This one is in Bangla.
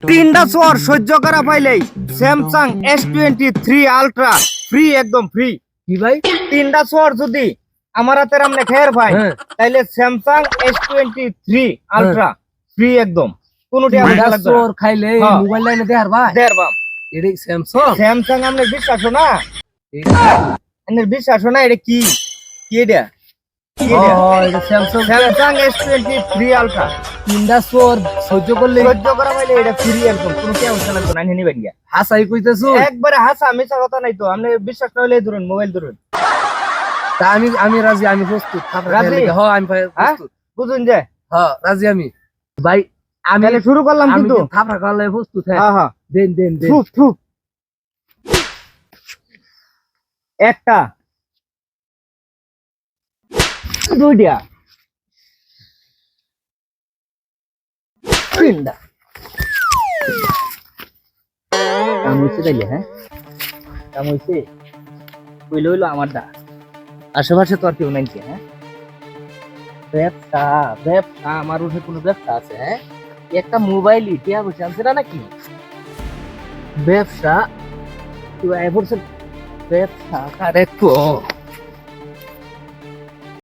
তিনটা চোর সহ্য করা পাইলেই স্যামসাং S23 আলট্রা ফ্রি, একদম ফ্রি। কি ভাই? তিনটা চোর যদি আমার হাতের আমনে খেয়ার ভাই, হ্যাঁ। তাইলে স্যামসাং S23 আলট্রা ফ্রি একদম, কোনটি আমি তিনটা লাগবে চোর খাইলে হ্যাঁ। মোবাইল লাইনে দেয়ার ভাই। দেড় বাম এটাই স্যামসাং। স্যামসাং আমনে বিশ্বাস না, এনের বিশ্বাস না, এটা কি কি এটা কি এটা? এটা স্যামসাং। স্যামসাং S23 আলট্রা তিনটা চোর সহ্য করলে সহ্য করা পাইলে এটা ফ্রি একদম, কোনো কি অবস্থা লাগবে না, নিয়ে বাড়িয়া হাসাই কইতেছো। একবারে হাসা মিছা কথা নাই তো। আপনি বিশ্বাস না হলে ধরুন, মোবাইল ধরুন। তা আমি রাজি, আমি প্রস্তুত। রাজি? হ্যাঁ আমি হ্যাঁ? প্রস্তুত। বুঝুন যে হ্যাঁ রাজি আমি ভাই। আমি তাহলে শুরু করলাম আমি কিন্তু। থাপড়া করলে প্রস্তুত। হ্যাঁ হ্যাঁ হ্যাঁ, দেন দেন দেন। থু থু। একটা, দুইটা, তিনটা। কাম হইছে তাইলে? হ্যাঁ কাম হইছে। কইলে হইলো আমার দা, আশেপাশে তো আর কেউ নাই। হ্যাঁ ব্যবসা ব্যবসা আমার উঠে কোনো ব্যবসা আছে? হ্যাঁ একটা মোবাইল ইটিয়া বসে আনছে না নাকি? ব্যবসা তুই এ বলছে ব্যবসা কারে কো